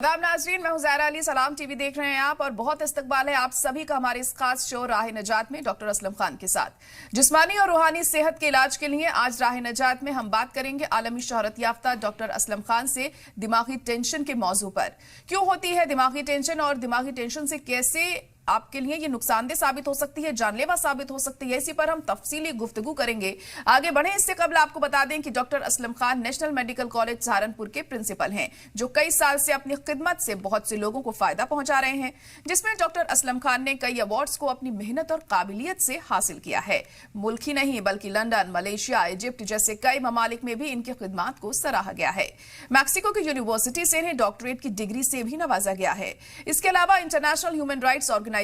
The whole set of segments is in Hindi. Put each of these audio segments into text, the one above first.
आदाब नाजरीन, मैं हूं ज़ाहरा अली। सलाम टीवी देख रहे हैं आप और बहुत इस्तकबाल है आप सभी का हमारे इस खास शो राह नजात में डॉक्टर असलम खान के साथ। जिस्मानी और रूहानी सेहत के इलाज के लिए आज राह नजात में हम बात करेंगे आलमी शोहरत याफ्ता डॉक्टर असलम खान से दिमागी टेंशन के मौजू पर। क्यों होती है दिमागी टेंशन और दिमागी टेंशन से कैसे आपके लिए ये नुकसानदेह साबित हो सकती है, जानलेवा साबित हो सकती है, इसी पर हम तफसीली गुफ्तगू करेंगे। आगे बढ़े इससे कबल आपको बता दें कि doctor Aslam Khan national medical college Saharanpur के प्रिंसिपल हैं, जो कई साल से अपनी खिदमत से बहुत से लोगों को फायदा पहुंचा रहे हैं, जिसमें डॉक्टर असलम खान ने कई अवार्ड्स को अपनी मेहनत और काबिलियत से हासिल किया है। मुल्क ही नहीं बल्कि लंदन, मलेशिया, इजिप्ट जैसे कई ममालिक में भी इनकी खिदमत को सराहा गया है। मैक्सिको की यूनिवर्सिटी से इन्हें डॉक्टरेट की डिग्री से भी नवाजा गया है। इसके अलावा इंटरनेशनल ह्यूमन राइट्स ऑर्गेनाइजेशन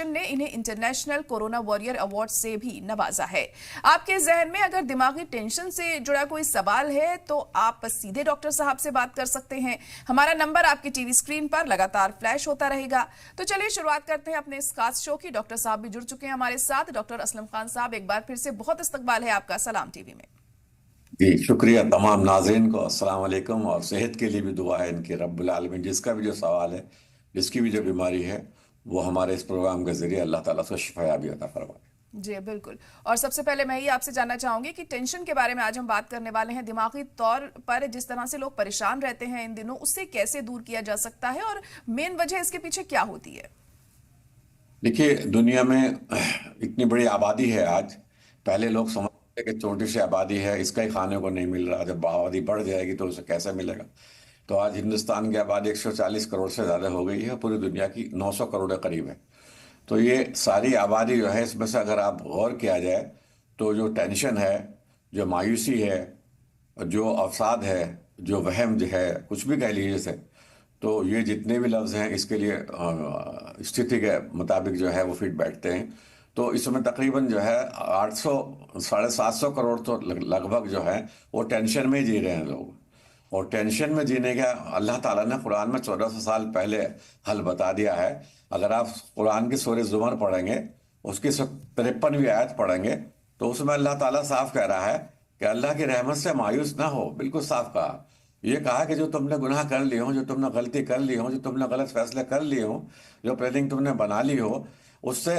ने इन्हें इंटरनेशनल कोरोना वॉरियर अवार्ड से भी नवाजा है। आपके जहन में अगर दिमागी टेंशन से जुड़ा कोई सवाल है तो आप सीधे डॉक्टर साहब से बात कर सकते हैं। हमारा नंबर आपकी टीवी स्क्रीन पर लगातार फ्लैश होता रहेगा। तो चलिए शुरुआत करते हैं अपने इस खास शो की। डॉक्टर साहब भी जुड़ चुके हैं हमारे साथ। डॉक्टर असलम खान साहब, एक बार फिर से बहुत इस्तकबाल है आपका सलाम टीवी में। जी शुक्रिया तमाम नाज़रीन को। अस्सलाम वालेकुम। और सेहत के लिए भी दुआ है इनकी रब्बुल आलमीन, जिसका भी जो सवाल है, जिसकी भी जो बीमारी है, वो हमारे इस प्रोग्राम के जरिए अल्लाह ताला से शिफायाबी अता फरमाए। जी बिल्कुल। और सबसे पहले मैं ही आपसे जानना चाहूंगी कि टेंशन के बारे में आज हम बात करने वाले हैं। दिमागी तौर पर जिस तरह से लोग परेशान रहते हैं इन दिनों, उससे कैसे दूर किया जा सकता है और मेन वजह इसके पीछे क्या होती है? देखिए, दुनिया में इतनी बड़ी आबादी है आज। पहले लोग समझते थे कि छोटी सी आबादी है, इसका ही खाने को नहीं मिल रहा, जब आबादी बढ़ जाएगी तो उसे कैसे मिलेगा। तो आज हिंदुस्तान की आबादी 140 करोड़ से ज़्यादा हो गई है, पूरी दुनिया की 900 करोड़ के करीब है। तो ये सारी आबादी जो है, इसमें से अगर आप गौर किया जाए तो जो टेंशन है, जो मायूसी है, जो अवसाद है, जो वहम जो है, कुछ भी कह लीजिए इसे, तो ये जितने भी लफ्ज़ हैं इसके लिए स्थिति के मुताबिक जो है वो फिट बैठते हैं। तो इसमें तकरीबन जो है 800 750 करोड़ तो लगभग जो है वो टेंशन में ही जी रहे हैं लोग। और टेंशन में जीने का अल्लाह ताला ने कुरान में 1400 साल पहले हल बता दिया है। अगर आप कुरान की सूरह ज़ुमर पढ़ेंगे, उसकी 53वीं आयत पढ़ेंगे, तो उसमें अल्लाह ताला साफ कह रहा है कि अल्लाह की रहमत से मायूस ना हो। बिल्कुल साफ कहा। ये कहा कि जो तुमने गुनाह कर लिए हो, जो तुमने गलती कर ली हो, जो तुमने गलत फैसले कर लिए हो, जो प्लानिंग तुमने बना ली हो, उससे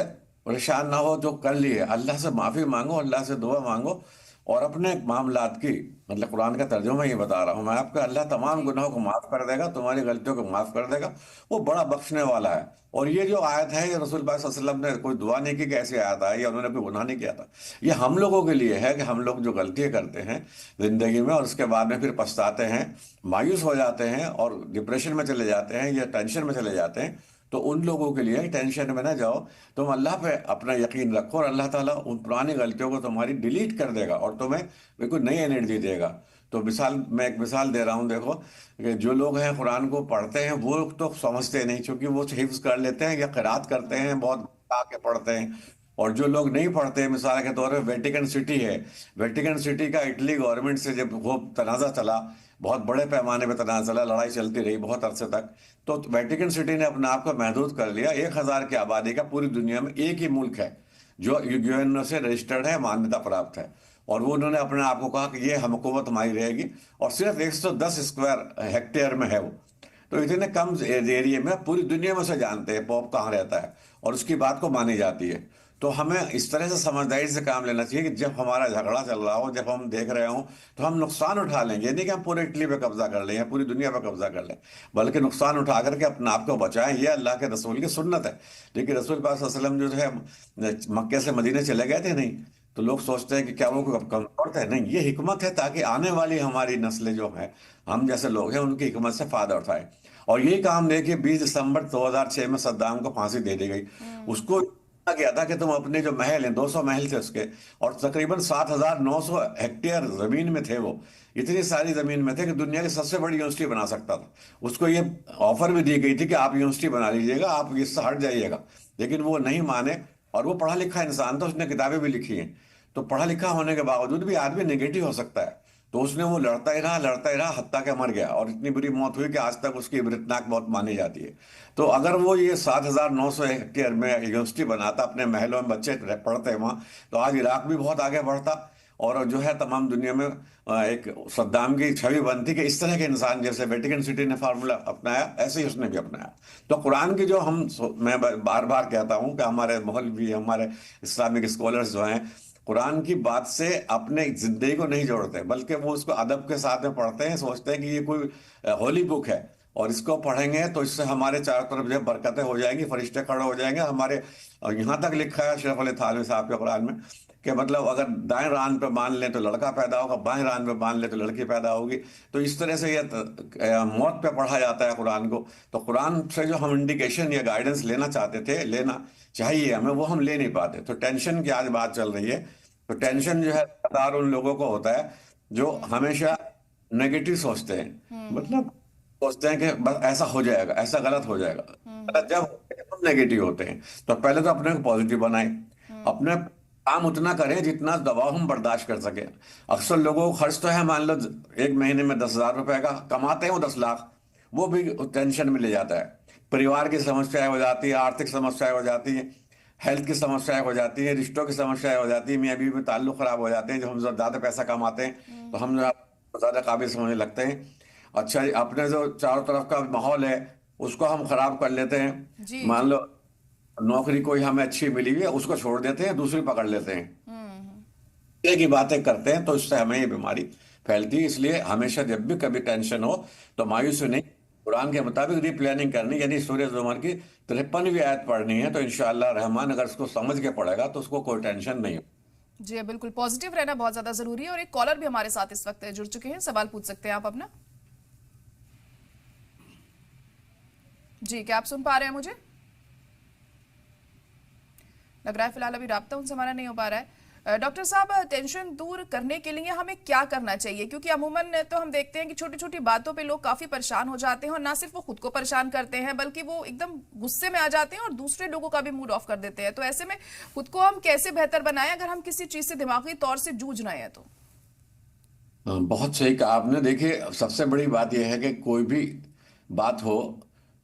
परेशान ना हो। जो कर लिए, अल्लाह से माफ़ी मांगो, अल्लाह से दुआ मांगो और अपने मामलात की, मतलब कुरान का तर्जुमा ये बता रहा हूँ मैं आपको, अल्लाह तमाम जी गुनाहों को माफ़ कर देगा, तुम्हारी गलतियों को माफ़ कर देगा। वो बड़ा बख्शने वाला है। और ये जो आयत है, ये रसूल पाक सल्लल्लाहु अलैहि वसल्लम ने कोई दुआ नहीं की कि ऐसी आयत आई, या उन्होंने कोई गुनाह नहीं किया था। ये हम लोगों के लिए है कि हम लोग जो गलतियाँ करते हैं ज़िंदगी में और उसके बाद में फिर पछताते हैं, मायूस हो जाते हैं और डिप्रेशन में चले जाते हैं या टेंशन में चले जाते हैं, तो उन लोगों के लिए टेंशन में ना जाओ। तुम अल्लाह पे अपना यकीन रखो और अल्लाह ताला उन पुरानी गलतियों को तुम्हारी डिलीट कर देगा और तुम्हें बिल्कुल नई एनर्जी देगा। तो मैं एक मिसाल दे रहा हूँ। देखो कि जो लोग हैं कुरान को पढ़ते हैं वो तो समझते नहीं, क्योंकि वो हिफ्ज कर लेते हैं या क़िरात करते हैं, बहुत आके पढ़ते हैं। और जो लोग नहीं पढ़ते, मिसाल के तौर पर वेटिकन सिटी है, वेटिकन सिटी का इटली गवर्नमेंट से जब वो तनाज़ा चला, बहुत बड़े पैमाने पर तनाज़ा चला, लड़ाई चलती रही बहुत अरसे तक, तो वेटिकन सिटी ने अपने आप को महदूद कर लिया। 1000 की आबादी का पूरी दुनिया में एक ही मुल्क है जो यूएन से रजिस्टर्ड है, मान्यता प्राप्त है। और वो उन्होंने अपने आप को कहा कि ये हम हुकूमत हमारी रहेगी, और सिर्फ 110 स्क्वायर हेक्टेयर में है वो। तो इतने कम एरिया में पूरी दुनिया में से जानते हैं पोप कहाँ रहता है और उसकी बात को मानी जाती है। तो हमें इस तरह से समझदारी से काम लेना चाहिए कि जब हमारा झगड़ा चल रहा हो, जब हम देख रहे हो, तो हम नुकसान उठा लेंगे। ये नहीं कि हम पूरे इटली पे कब्जा कर लें या पूरी दुनिया पे कब्जा कर लें, बल्कि नुकसान उठा करके अपने आप को बचाएं। ये अल्लाह के रसूल की सुन्नत है। लेकिन रसूल पाक सल्लल्लाहु अलैहि वसल्लम जो है मक्के से मदीने चले गए थे नहीं, तो लोग सोचते हैं कि क्या वो कमजोर थे। नहीं, ये हिकमत है ताकि आने वाली हमारी नस्लें जो है, हम जैसे लोग हैं, उनकी हिकमत से फायदा उठाए। और यही काम देखिए 20 दिसंबर 2006 में सद्दाम को फांसी दे दी गई। उसको कहा गया था कि तुम अपने जो महल हैं, 200 महल थे उसके, और तकरीबन 7900 हेक्टेयर जमीन में थे वो, इतनी सारी जमीन में थे कि दुनिया की सबसे बड़ी यूनिवर्सिटी बना सकता था। उसको ये ऑफर भी दी गई थी कि आप यूनिवर्सिटी बना लीजिएगा, आप इससे हट जाइएगा। लेकिन वो नहीं माने, और वो पढ़ा लिखा इंसान था, उसने किताबें भी लिखी हैं। तो पढ़ा लिखा होने के बावजूद भी आदमी नेगेटिव हो सकता है। तो उसने वो लड़ता ही रहा हत्या के मर गया, और इतनी बुरी मौत हुई कि आज तक उसकी इबरतनाक मौत मानी जाती है। तो अगर वो ये 7900 हेक्टेयर में यूनिवर्सिटी बनाता, अपने महलों में बच्चे पढ़ते वहाँ, तो आज इराक भी बहुत आगे बढ़ता और जो है तमाम दुनिया में एक सद्दाम की छवि बनती कि इस तरह के इंसान जैसे वेटिकन सिटी ने फार्मूला अपनाया ऐसे ही उसने भी अपनाया। तो कुरान की जो मैं बार बार कहता हूँ कि हमारे मौलवी हमारे इस्लामिक स्कॉलर्स जो हैं कुरान की बात से अपने जिंदगी को नहीं जोड़ते, बल्कि वो उसको अदब के साथ में पढ़ते हैं, सोचते हैं कि ये कोई होली बुक है और इसको पढ़ेंगे तो इससे हमारे चारों तरफ जो है बरकतें हो जाएंगी, फरिश्ते खड़े हो जाएंगे हमारे। और यहाँ तक लिखा है अशरफ अली थानवी साहब के कुरान में कि मतलब अगर दाएं रान पे मान लें तो लड़का पैदा होगा, बाएं रान पे मान लें तो लड़की पैदा होगी। तो इस तरह से ये मौत पे पढ़ा जाता है कुरान को। तो कुरान से जो हम इंडिकेशन या गाइडेंस लेना चाहते थे, लेना चाहिए हमें, वो हम ले नहीं पाते। तो टेंशन की आज बात चल रही है। तो टेंशन जो है लगातार उन लोगों को होता है जो हमेशा नेगेटिव सोचते हैं, मतलब सोचते हैं कि बस ऐसा हो जाएगा, ऐसा गलत हो जाएगा। गलत जब होते हैं, हम नेगेटिव होते हैं। तो पहले तो अपने को पॉजिटिव बनाए, अपने काम उतना करें जितना दबाव हम बर्दाश्त कर सके। अक्सर लोगों को खर्च तो है, मान लो एक महीने में 10,000 रुपए का कमाते हैं वो 10 लाख, वो भी टेंशन में ले जाता है। परिवार की समस्याएं हो जाती है, आर्थिक समस्याएं हो जाती है, हेल्थ की समस्याएं हो जाती है, रिश्तों की समस्याएं हो जाती है, मियाँ बीवी में ताल्लुक खराब हो जाते हैं। जब हम ज्यादा पैसा कमाते हैं तो हम ज्यादा काबिल समझने लगते हैं। अच्छा अपने जो चारों तरफ का माहौल है उसको हम खराब कर लेते हैं। जी मान जी। लो नौकरी कोई हमें अच्छी मिली हुई है, उसको छोड़ देते हैं, दूसरी पकड़ लेते हैं, हम्म। एक ही बातें करते हैं, तो इससे हमें ये बीमारी फैलती है। इसलिए हमेशा जब भी कभी टेंशन हो तो मायूसी नहीं, कुरान के मुताबिक रीप्लानिंग करनी, यानी सूरह ज़ुमर की 53वीं आयत पढ़नी है। तो इंशाअल्लाह रहमान अगर उसको समझ के पढ़ेगा तो उसको कोई टेंशन नहीं हो। जी बिल्कुल, पॉजिटिव रहना बहुत ज्यादा जरूरी है। और एक कॉलर भी हमारे साथ इस वक्त जुड़ चुके हैं, सवाल पूछ सकते हैं आप अपना। जी, क्या आप सुन पा रहे हैं मुझे? लग रहा है फिलहाल अभी राब्ता उनसे हमारा नहीं हो पा रहा है। डॉक्टर साहब, टेंशन दूर करने के लिए हमें क्या करना चाहिए? क्योंकि अमूमन तो हम देखते हैं कि छोटी छोटी बातों पे लोग काफी परेशान हो जाते हैं, और ना सिर्फ वो खुद को परेशान करते हैं बल्कि वो एकदम गुस्से में आ जाते हैं और दूसरे लोगों का भी मूड ऑफ कर देते हैं। तो ऐसे में खुद को हम कैसे बेहतर बनाएं अगर हम किसी चीज से दिमागी तौर से जूझ रहे हैं तो? बहुत सही कहा आपने। देखिए सबसे बड़ी बात यह है कि कोई भी बात हो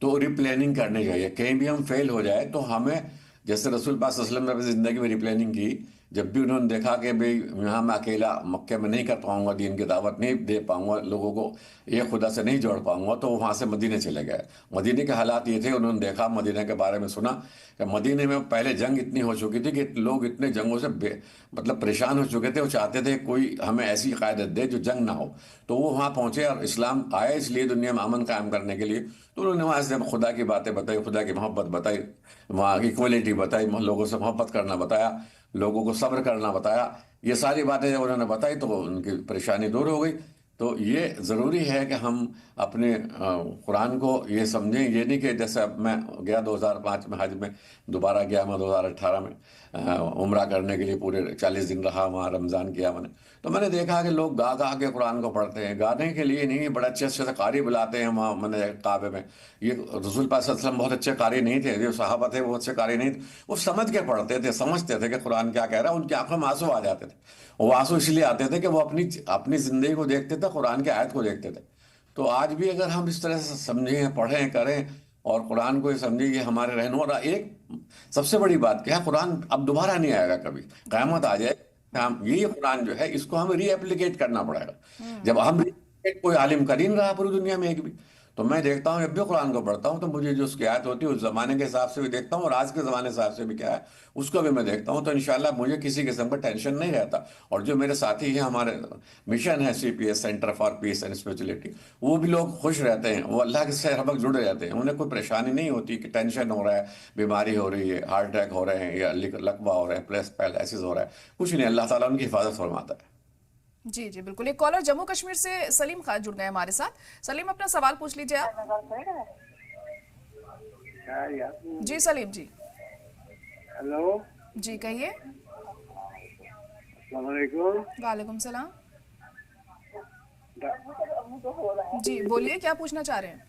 तो रिप्लानिंग करनी चाहिए। कहीं भी हम फेल हो जाए तो हमें, जैसे रसूल पाक सल्लल्लाहु अलैहि वसल्लम ने अपनी जिंदगी में रिप्लानिंग की। जब भी उन्होंने देखा कि भाई यहाँ मैं अकेला मक्के में नहीं कर पाऊंगा, दीन की दावत नहीं दे पाऊंगा, लोगों को ये खुदा से नहीं जोड़ पाऊंगा, तो वहां से मदीने चले गए। मदीने के हालात ये थे, उन्होंने देखा, मदीने के बारे में सुना कि मदीने में पहले जंग इतनी हो चुकी थी कि लोग इतने जंगों से मतलब परेशान हो चुके थे। वो चाहते थे कोई हमें ऐसी क़यादत दे जो जंग ना हो। तो वो वहाँ पहुंचे और इस्लाम आया इसलिए दुनिया में अमन कायम करने के लिए। तो उन्होंने वहाँ से खुदा की बातें बताई, खुदा की मोहब्बत बताई, वहाँ की इक्वलिटी बताई, लोगों से मोहब्बत करना बताया, लोगों को सब्र करना बताया। ये सारी बातें जब उन्होंने बताई तो उनकी परेशानी दूर हो गई। तो ये ज़रूरी है कि हम अपने कुरान को ये समझें। ये नहीं कि जैसे अब मैं गया 2005 में हज में, दोबारा गया मैं 2018 में उम्रा करने के लिए, पूरे 40 दिन रहा वहाँ, रमज़ान किया मैंने। तो मैंने देखा कि लोग गा गा के कुरान को पढ़ते हैं। गाने के लिए नहीं, बड़े अच्छे अच्छे से कारी बुलाते हैं वहाँ मैंने काबे में। ये रसूल पाक सल्लल्लाहु अलैहि वसल्लम बहुत अच्छे कारी नहीं थे, जो सहाबा थे वो अच्छे कारी नहीं थे। वो समझ के पढ़ते थे, समझते थे कि कुरान क्या कह रहा है। उनकी आंखों में आंसू आ जाते थे। वो आंसू इसलिए आते थे कि वो अपनी अपनी जिंदगी को देखते थे, कुरान की आयत को देखते थे। तो आज भी अगर हम इस तरह से समझें, पढ़ें, करें और कुरान को ये समझें, ये हमारे रहनुमा। एक सबसे बड़ी बात क्या है, कुरान अब दोबारा नहीं आएगा कभी, क़यामत आ जाए। हम ये कुरान जो है इसको हमें रीएप्लीकेट करना पड़ेगा। जब हम कोई आलिम कर ही नहीं रहा पूरी दुनिया में एक भी। तो मैं देखता हूँ, जब भी कुरान को पढ़ता हूँ तो मुझे जो उसकी आयत होती है उस जमाने के हिसाब से भी देखता हूँ, और आज के ज़माने के हिसाब से भी क्या है उसको भी मैं देखता हूँ। तो इंशाल्लाह मुझे किसी किस्म का टेंशन नहीं रहता। और जो मेरे साथी हैं, हमारे मिशन है CPS, centre for piece and spirituality, वो भी लोग खुश रहते हैं, वो अल्लाह के से हर वक्त जुड़े रहते हैं। उन्हें कोई परेशानी नहीं होती कि टेंशन हो रहा है, बीमारी हो रही है, हार्ट अटैक हो रहे हैं, या लकवा हो रहा है, प्लस पैरालिसिस हो रहा है। कुछ नहीं, अल्लाह ताला उनकी हिफाजत फरमाता है। जी जी बिल्कुल। एक कॉलर जम्मू कश्मीर से सलीम खान जुड़ गए हमारे साथ। सलीम, अपना सवाल पूछ लीजिए आप। जी सलीम जी। हेलो, जी कहिए। अस्सलाम वालेकुम। वालेकुम सलाम। जी बोलिए, क्या पूछना चाह रहे हैं?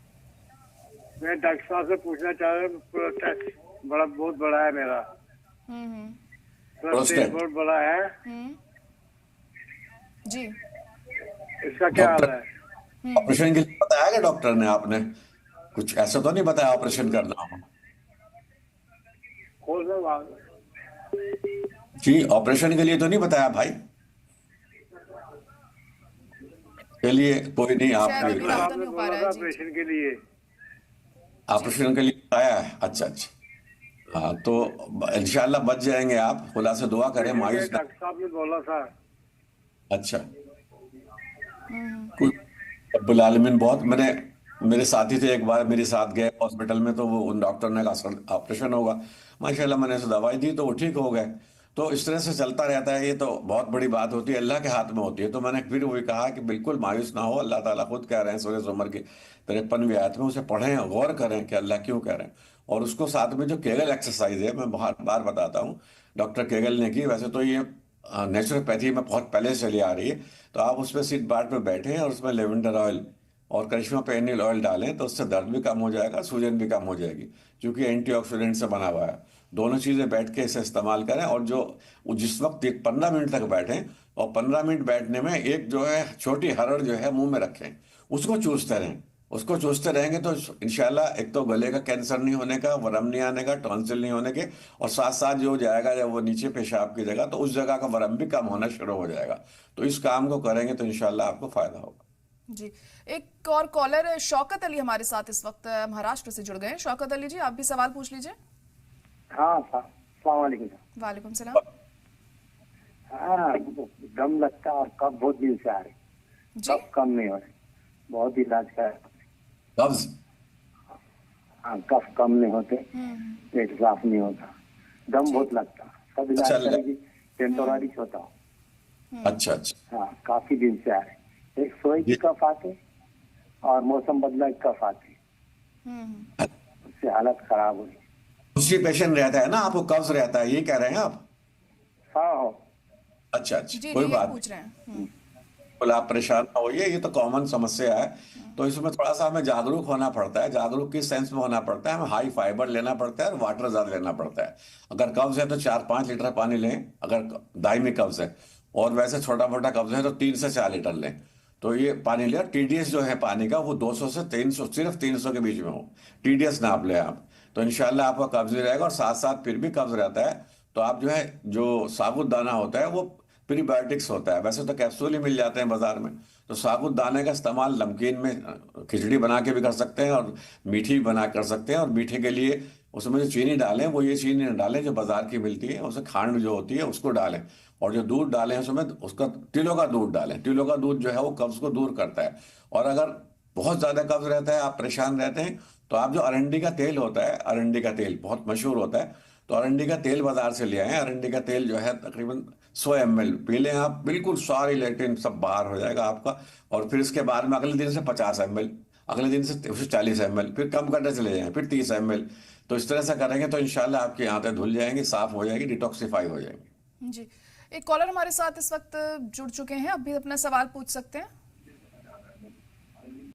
मैं डॉक्टर साहब से पूछना चाह रहा हूँ, पूरा टेस्ट बहुत बड़ा है मेरा, हम्म। प्रोस्टेट बहुत बड़ा है। जी। इसका क्या हाल है? ऑपरेशन के लिए बताया क्या डॉक्टर ने? आपने कुछ ऐसा तो नहीं बताया ऑपरेशन करना हो? कौन सा बात? जी, ऑपरेशन के लिए तो नहीं बताया भाई? चलिए कोई नहीं, शायद आपने अभी डॉक्टर राम साहब तो ने नहीं हो पा बोला रहा था है जी। ऑपरेशन के लिए। ऑपरेशन के लिए आया है? अच्छा अच्छा। हाँ तो इंशाल्लाह बच जाएंगे आप, खुदा से दुआ करें, ऑपरेशन के मायूस ना। डॉक्टर साहब ने बोला था। अच्छा, कोई रब्बुल आलमीन, बहुत मैंने, मेरे साथी थे एक बार मेरे साथ गए हॉस्पिटल में, तो वो उन डॉक्टर ने कहा ऑपरेशन होगा, माशाल्लाह मैंने उसे दवाई दी तो वो ठीक हो गए। तो इस तरह से चलता रहता है, ये तो बहुत बड़ी बात होती है, अल्लाह के हाथ में होती है। तो मैंने फिर वही कहा कि बिल्कुल मायूस ना हो, अल्लाह ताला खुद कह रहे हैं सूरह ज़ुमर की 53वीं आयत में, उसे पढ़ें, गौर करें कि अल्लाह क्यों कह रहे हैं। और उसको साथ में जो केगल एक्सरसाइज है, मैं बहुत बार बताता हूँ, डॉक्टर केगल ने की, वैसे तो ये नेचुरोपैथी में बहुत पहले से चली आ रही है। तो आप उस पर सीट बाट पे बैठे और उसमें लेवेंडर ऑयल और करिश्मा पेनिल ऑयल डालें तो उससे दर्द भी कम हो जाएगा, सूजन भी कम हो जाएगी, क्योंकि एंटीऑक्सीडेंट से बना हुआ है। दोनों चीज़ें बैठ के इसे इस्तेमाल करें, और जो वो जिस वक्त 15 मिनट तक बैठें, और 15 मिनट बैठने में एक जो है छोटी हरड़ जो है मुंह में रखें, उसको चूसते रहें। उसको चूसते रहेंगे तो इंशाल्लाह एक तो गले का कैंसर नहीं होने का, वरम नहीं आने का, टॉन्सिल नहीं होने के, और साथ साथ जो हो जाएगा जब वो नीचे पेशाब की जगह, तो उस जगह का वरम भी कम होना शुरू हो जाएगा। तो इस काम को करेंगे तो इंशाल्लाह आपको फायदा होगा। जी, एक और कॉलर शौकत अली हमारे साथ इस वक्त महाराष्ट्र से जुड़ गए हैं। शौकत अली जी, आप भी सवाल पूछ लीजिए। हाँ सलाम वालेकुम। वालेकुम सलाम हाँ, दम लगता है और कब बहुत दिन से आ रहे, जी। कब कम नहीं हो रहे, बहुत इलाज का है। कब्ज, हाँ, कफ कम नहीं होते, पेट साफ नहीं होता, दम बहुत लगता, सब इलाज अच्छा, करेगी, टेम्पोररी होता हूँ। अच्छा अच्छा। हाँ, काफी दिन से आ रहे, एक सोए की कफ आते और मौसम बदला की कफ आती, उससे हालत खराब हुई। दूसरी पेशेंट रहता है ना, आपको कब्ज रहता है, ये कह रहे हैं आप? हाँ, अच्छा अच्छा, जी कोई जी, ये बात पूछ रहे हैं। बिल्कुल, आप परेशान ना होइए, ये तो कॉमन समस्या है। तो इसमें थोड़ा सा हमें जागरूक होना पड़ता है। जागरूक किस सेंस में होना पड़ता है, हमें हाई फाइबर लेना पड़ता है और वाटर ज्यादा लेना पड़ता है। अगर कब्ज है तो 4-5 लीटर पानी लें, अगर दायमी कब्ज है, और वैसे छोटा मोटा कब्ज है तो 3 से 4 लीटर लें। तो ये पानी लें। टीडीएस जो है पानी का वो 200 से 300, सिर्फ 300 के बीच में हो, टीडीएस नाप लें आप, तो इंशाल्लाह आपका कब्ज नहीं रहेगा। और साथ साथ फिर भी कब्ज रहता है तो आप जो है, जो साबुत दाना होता है वो प्रीबायोटिक्स होता है, वैसे तो कैप्सूल ही मिल जाते हैं बाजार में। तो साबुत दाने का इस्तेमाल नमकीन में, खिचड़ी बना के भी कर सकते हैं, और मीठी भी बना कर सकते हैं। और मीठे के लिए उसमें जो चीनी डालें, वो ये चीनी न डालें जो बाजार की मिलती है, उसे खांड जो होती है उसको डालें। और जो दूध डालें उसमें उसका तिलों का दूध डालें। तिलों का दूध जो है वो कब्ज को दूर करता है। और अगर बहुत ज्यादा कब्ज रहता है, आप परेशान रहते हैं, तो आप जो अरंडी का तेल होता है, अरंडी का तेल बहुत मशहूर होता है, तो अरंडी का तेल बाजार से ले आए। अरंडी का तेल जो है तकरीबन 100 ml पी लें आप, बिल्कुल सारी लेटिन सब बाहर हो जाएगा आपका। और फिर इसके बाद में अगले दिन से 50 ml, अगले दिन से 40 ml, फिर कम करते चले जाएं, फिर 30 ml। तो इस तरह से करेंगे तो इंशाल्लाह आपकी आंतें धुल जाएंगी, साफ हो जाएगी, डिटॉक्सिफाई हो जाएंगी। जी, एक कॉलर हमारे साथ इस वक्त जुड़ चुके हैं, अब भी अपना सवाल पूछ सकते हैं।